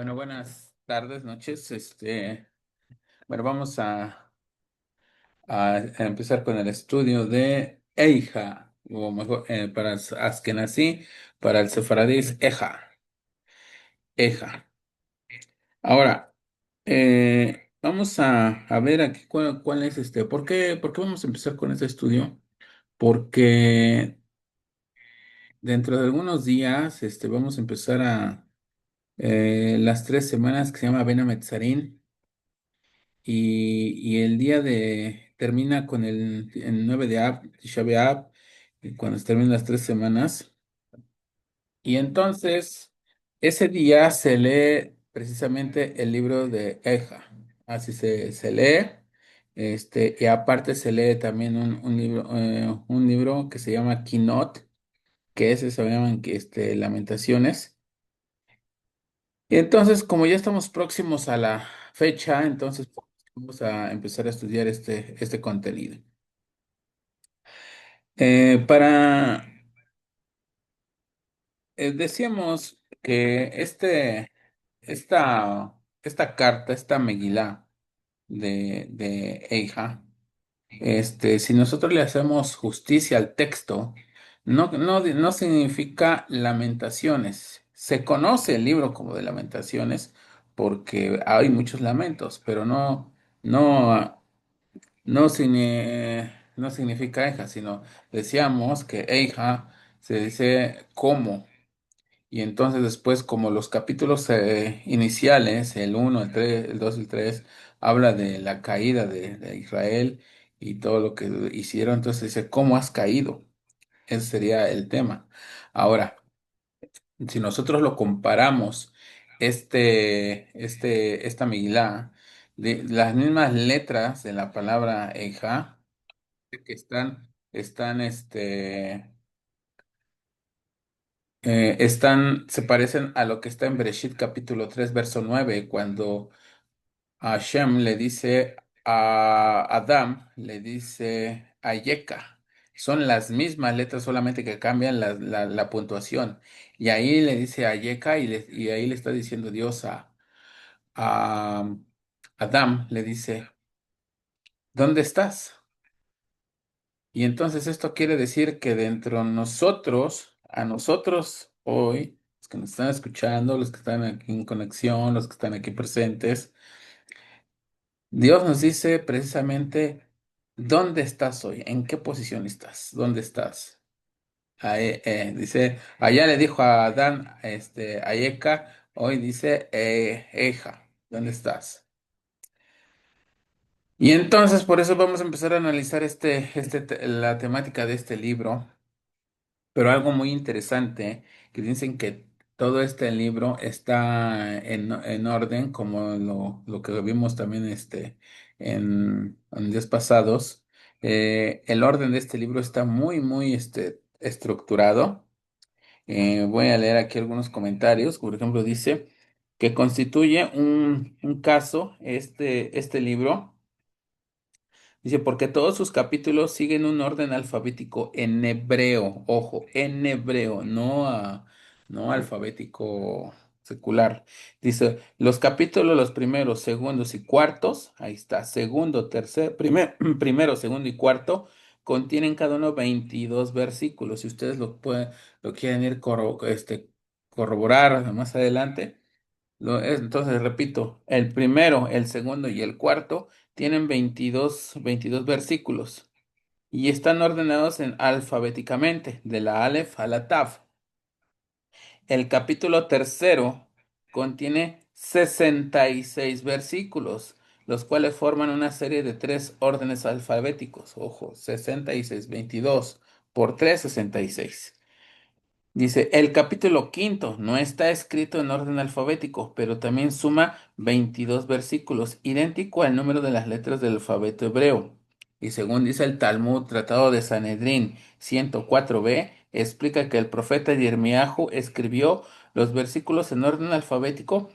Bueno, buenas tardes, noches. Bueno, vamos a empezar con el estudio de Eija, o mejor, para el Askenazí, para el sefaradí es Eja. Ahora, vamos a ver aquí cuál es ¿por qué vamos a empezar con este estudio? Porque dentro de algunos días, vamos a empezar las 3 semanas que se llama Ben Hametzarim. Y el día termina con el 9 de Ab, Tisha B'Av, cuando se terminan las 3 semanas. Y entonces, ese día se lee precisamente el libro de Eja. Así se lee. Y aparte se lee también un libro que se llama Kinot, que ese se llaman Lamentaciones. Y entonces, como ya estamos próximos a la fecha, entonces vamos a empezar a estudiar este contenido. Para Decíamos que esta carta, esta Megilá de Eija, si nosotros le hacemos justicia al texto, no significa lamentaciones. Se conoce el libro como de lamentaciones porque hay muchos lamentos, pero no, no significa Eija, sino decíamos que Eija se dice cómo. Y entonces después, como los capítulos iniciales, el uno, el 3, el 2, el 3, habla de la caída de Israel y todo lo que hicieron, entonces dice, ¿cómo has caído? Ese sería el tema. Ahora, si nosotros lo comparamos, esta Megilá, de las mismas letras de la palabra Eja, que se parecen a lo que está en Bereshit capítulo 3 verso 9 cuando Hashem le dice a Adam, le dice a Yeka. Son las mismas letras, solamente que cambian la puntuación. Y ahí le dice a Yeka y ahí le está diciendo Dios a Adam, le dice, ¿dónde estás? Y entonces esto quiere decir que dentro de nosotros, a nosotros hoy, los que nos están escuchando, los que están aquí en conexión, los que están aquí presentes, Dios nos dice precisamente, ¿dónde estás hoy? ¿En qué posición estás? ¿Dónde estás? Dice, allá le dijo a Adán, a Eka, hoy dice, Eja, ¿dónde estás? Y entonces por eso vamos a empezar a analizar la temática de este libro. Pero algo muy interesante, que dicen que todo este libro está en orden, como lo que vimos también en días pasados. El orden de este libro está muy, muy estructurado. Voy a leer aquí algunos comentarios. Por ejemplo, dice que constituye un caso este libro. Dice, porque todos sus capítulos siguen un orden alfabético en hebreo, ojo, en hebreo, no alfabético secular. Dice, los capítulos, los primeros, segundos y cuartos, ahí está, segundo, primero, segundo y cuarto, contienen cada uno 22 versículos. Si ustedes lo quieren ir corroborar más adelante. Entonces, repito, el primero, el segundo y el cuarto tienen 22 versículos y están ordenados alfabéticamente, de la Aleph a la Tav. El capítulo tercero contiene 66 versículos, los cuales forman una serie de tres órdenes alfabéticos. Ojo, 66, 22 por 3, 66. Dice, el capítulo quinto no está escrito en orden alfabético, pero también suma 22 versículos, idéntico al número de las letras del alfabeto hebreo. Y según dice el Talmud, Tratado de Sanedrín 104b, explica que el profeta Yirmiyahu escribió los versículos en orden alfabético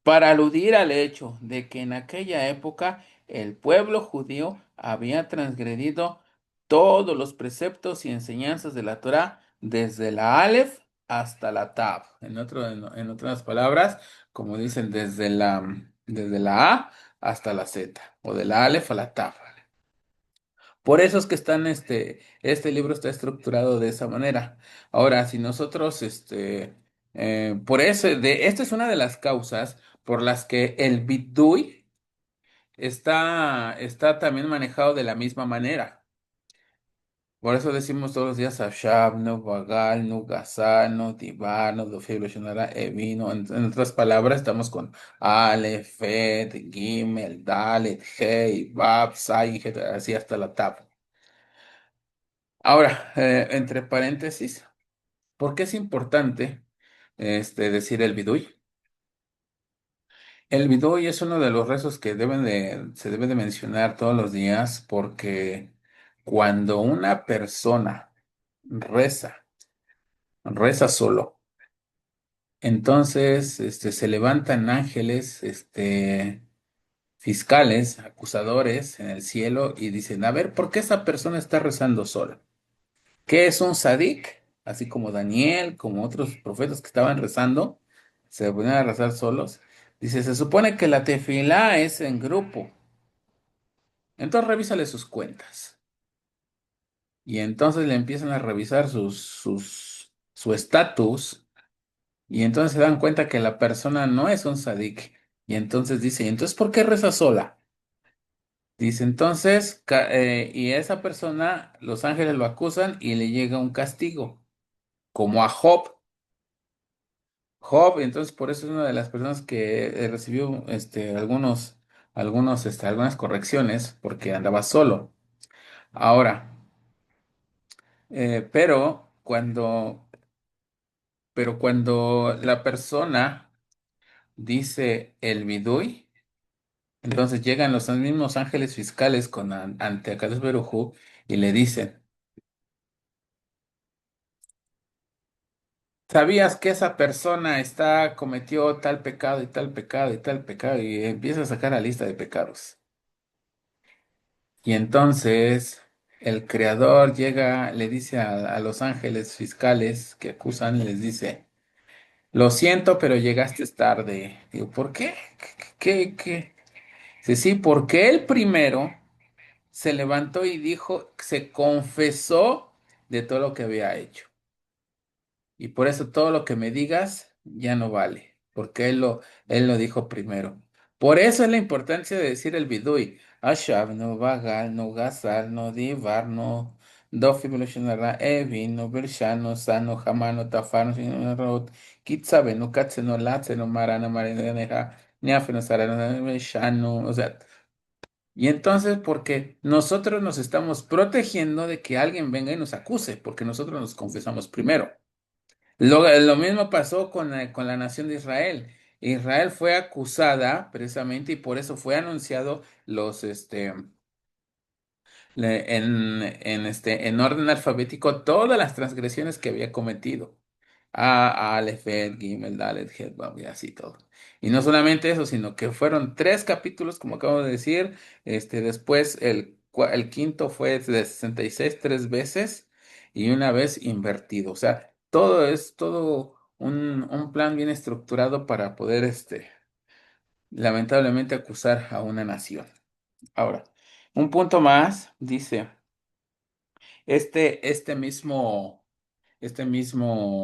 para aludir al hecho de que en aquella época el pueblo judío había transgredido todos los preceptos y enseñanzas de la Torá desde la Aleph hasta la Tab. En otras palabras, como dicen, desde la A hasta la Z, o de la Aleph a la Tab. Por eso es que este libro está estructurado de esa manera. Ahora, si nosotros, esta es una de las causas por las que el Bidui está también manejado de la misma manera. Por eso decimos todos los días Ashab, no Vagal, no Gazal, no Divar, no Dofib, Shonara, Evino. En otras palabras, estamos con Aleph, Bet, Gimel, Dalet, Hei, Bab, Zayin, así hasta la Tab. Ahora, entre paréntesis, ¿por qué es importante decir el Bidui? El Bidui es uno de los rezos que se debe de mencionar todos los días porque cuando una persona reza, reza solo, entonces se levantan ángeles, fiscales, acusadores en el cielo y dicen, a ver, ¿por qué esa persona está rezando sola? ¿Qué es un sadik? Así como Daniel, como otros profetas que estaban rezando, se ponían a rezar solos. Dice, se supone que la tefilá es en grupo. Entonces revísale sus cuentas. Y entonces le empiezan a revisar su estatus. Y entonces se dan cuenta que la persona no es un sadik. Y entonces dice, ¿y entonces por qué reza sola? Dice entonces, y a esa persona, los ángeles lo acusan y le llega un castigo, como a Job. Job, entonces por eso es una de las personas que recibió algunas correcciones porque andaba solo. Ahora, pero cuando la persona dice el vidui, entonces llegan los mismos ángeles fiscales ante Akadosh Baruj Hu y le dicen, ¿sabías que esa persona cometió tal pecado y tal pecado y tal pecado? Y empieza a sacar la lista de pecados. Y entonces el creador llega, le dice a los ángeles fiscales que acusan, les dice, lo siento, pero llegaste tarde. Digo, ¿por qué? ¿Qué? Dice, sí, porque él primero se levantó y dijo, se confesó de todo lo que había hecho. Y por eso todo lo que me digas ya no vale, porque él lo dijo primero. Por eso es la importancia de decir el vidui. Ashav, no vagal, no gazal, no divar, no dofi beloshonara, evi, no bershano, sano, jamano, tafano, no rot, kitsabe, no katse, no latse, no marana, marineja, ni afeno, sarana, shano, o sea, y entonces, porque nosotros nos estamos protegiendo de que alguien venga y nos acuse, porque nosotros nos confesamos primero. Lo mismo pasó con la nación de Israel. Israel fue acusada precisamente y por eso fue anunciado en orden alfabético todas las transgresiones que había cometido. Aleph, Bet, Gimel, Dalet, Het, Vav, y así todo. Y no solamente eso, sino que fueron tres capítulos, como acabo de decir. Después el quinto fue de 66 tres veces y una vez invertido. O sea, todo un plan bien estructurado para poder, lamentablemente, acusar a una nación. Ahora, un punto más, dice. Este mismo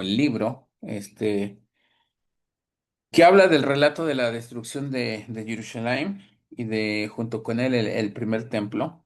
libro, que habla del relato de la destrucción de Jerusalén y junto con él, el primer templo,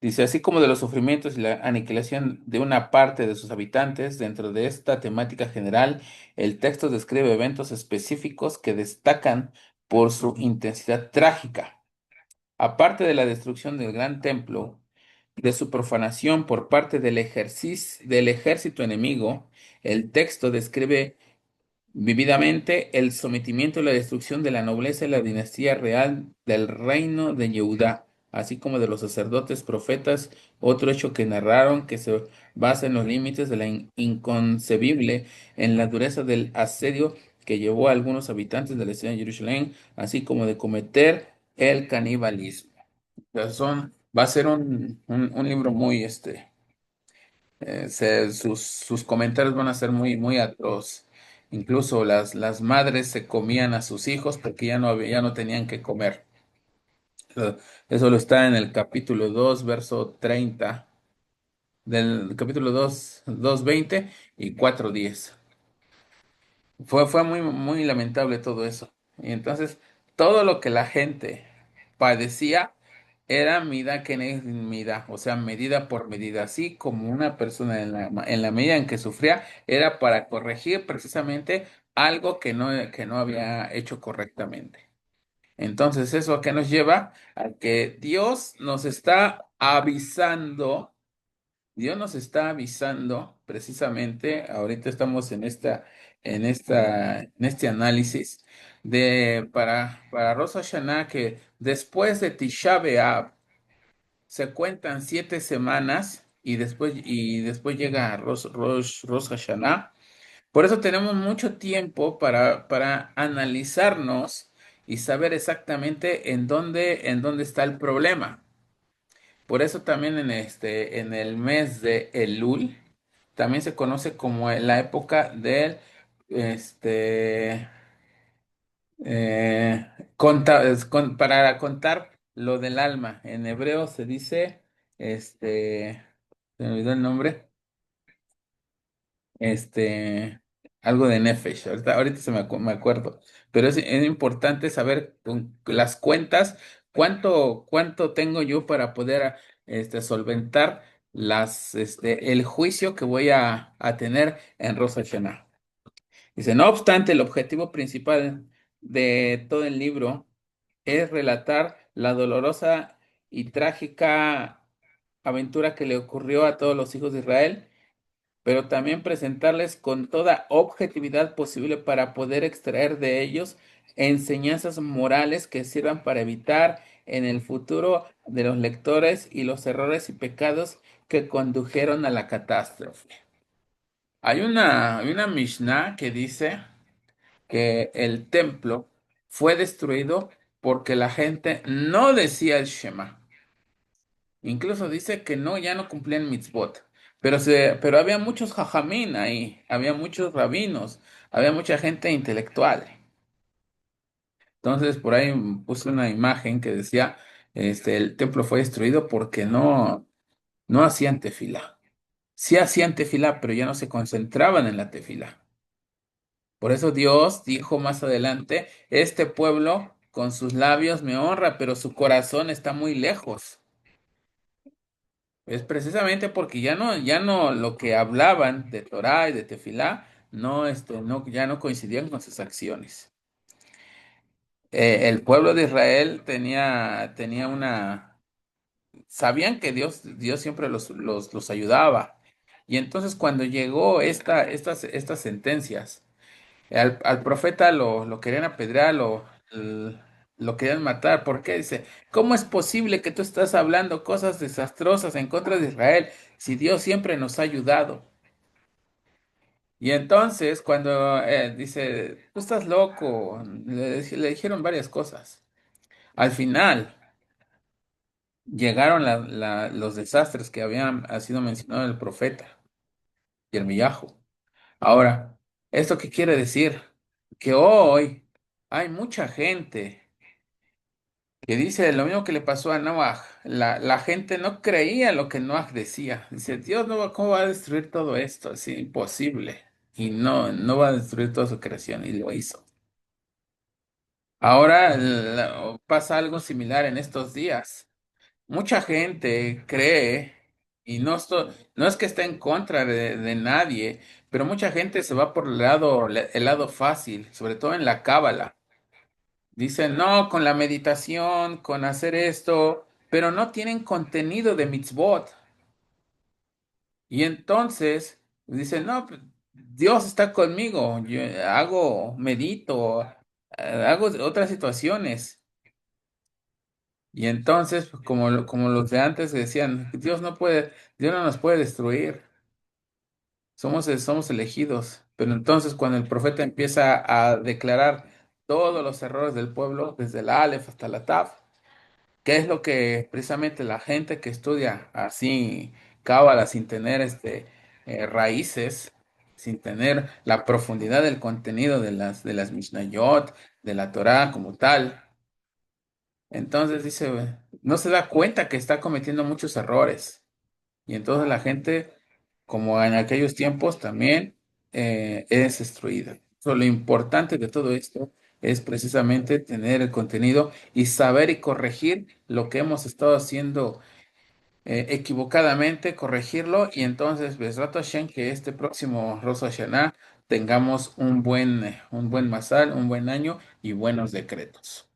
dice, así como de los sufrimientos y la aniquilación de una parte de sus habitantes, dentro de esta temática general, el texto describe eventos específicos que destacan por su intensidad trágica. Aparte de la destrucción del gran templo, de su profanación por parte del ejército enemigo, el texto describe vívidamente el sometimiento y la destrucción de la nobleza y la dinastía real del reino de Yehudá, así como de los sacerdotes profetas, otro hecho que narraron que se basa en los límites de la inconcebible, en la dureza del asedio que llevó a algunos habitantes de la ciudad de Jerusalén, así como de cometer el canibalismo. O sea, va a ser un libro muy, sus comentarios van a ser muy, muy atroz. Incluso las madres se comían a sus hijos porque ya no tenían que comer. Eso lo está en el capítulo 2 verso 30 del capítulo 20 y 4:10. Fue muy, muy lamentable todo eso. Y entonces, todo lo que la gente padecía era mida que mida, o sea, medida por medida. Así como una persona en la medida en que sufría, era para corregir precisamente algo que no había hecho correctamente. Entonces, ¿eso a qué nos lleva? A que Dios nos está avisando. Dios nos está avisando precisamente, ahorita estamos en este análisis para Rosh Hashanah, que después de Tisha B'Av se cuentan 7 semanas y después llega Rosh Hashanah. Por eso tenemos mucho tiempo para analizarnos y saber exactamente en dónde está el problema. Por eso también en el mes de Elul, también se conoce como la época del, este, eh, para contar lo del alma. En hebreo se dice, se me olvidó el nombre, este, algo de Nefesh. Ahorita me acuerdo. Pero es importante saber con las cuentas cuánto tengo yo para poder solventar el juicio que voy a tener en Rosh Hashanah. Dice, no obstante, el objetivo principal de todo el libro es relatar la dolorosa y trágica aventura que le ocurrió a todos los hijos de Israel, pero también presentarles con toda objetividad posible para poder extraer de ellos enseñanzas morales que sirvan para evitar en el futuro de los lectores y los errores y pecados que condujeron a la catástrofe. Hay una Mishnah que dice que el templo fue destruido porque la gente no decía el Shema. Incluso dice que no, ya no cumplían mitzvot. Pero había muchos jajamín ahí, había muchos rabinos, había mucha gente intelectual. Entonces, por ahí puse una imagen que decía, el templo fue destruido porque no hacían tefilá. Sí hacían tefilá, pero ya no se concentraban en la tefilá. Por eso Dios dijo más adelante, este pueblo con sus labios me honra, pero su corazón está muy lejos. Es precisamente porque ya no lo que hablaban de Torá y de Tefilá, ya no coincidían con sus acciones. El pueblo de Israel sabían que Dios siempre los ayudaba. Y entonces cuando llegó estas sentencias, al profeta lo querían apedrear, lo querían matar. ¿Por qué? Dice, ¿cómo es posible que tú estás hablando cosas desastrosas en contra de Israel si Dios siempre nos ha ayudado? Y entonces, cuando dice, tú estás loco, le dijeron varias cosas. Al final, llegaron los desastres que habían ha sido mencionado el profeta y el millajo. Ahora, ¿esto qué quiere decir? Que hoy hay mucha gente que dice lo mismo que le pasó a Noah. La gente no creía lo que Noah decía. Dice, Dios ¿cómo va a destruir todo esto? Es imposible. Y no va a destruir toda su creación. Y lo hizo. Ahora pasa algo similar en estos días. Mucha gente cree, y no es que esté en contra de nadie, pero mucha gente se va por el lado fácil, sobre todo en la cábala. Dicen, no, con la meditación, con hacer esto, pero no tienen contenido de mitzvot. Y entonces dicen, no, pues, Dios está conmigo, yo medito, hago otras situaciones. Y entonces, pues, como los de antes decían, Dios no nos puede destruir, somos elegidos. Pero entonces cuando el profeta empieza a declarar todos los errores del pueblo, desde la Aleph hasta la Taf, ¿qué es lo que precisamente la gente que estudia así? cábala, sin tener raíces, sin tener la profundidad del contenido de las Mishnayot, de la Torá como tal. Entonces dice, no se da cuenta que está cometiendo muchos errores. Y entonces la gente, como en aquellos tiempos, también es destruida. So, lo importante de todo esto es precisamente tener el contenido y saber y corregir lo que hemos estado haciendo equivocadamente, corregirlo y entonces, Besrat Hashem, que este próximo Rosh Hashanah tengamos un buen masal, un buen año y buenos decretos.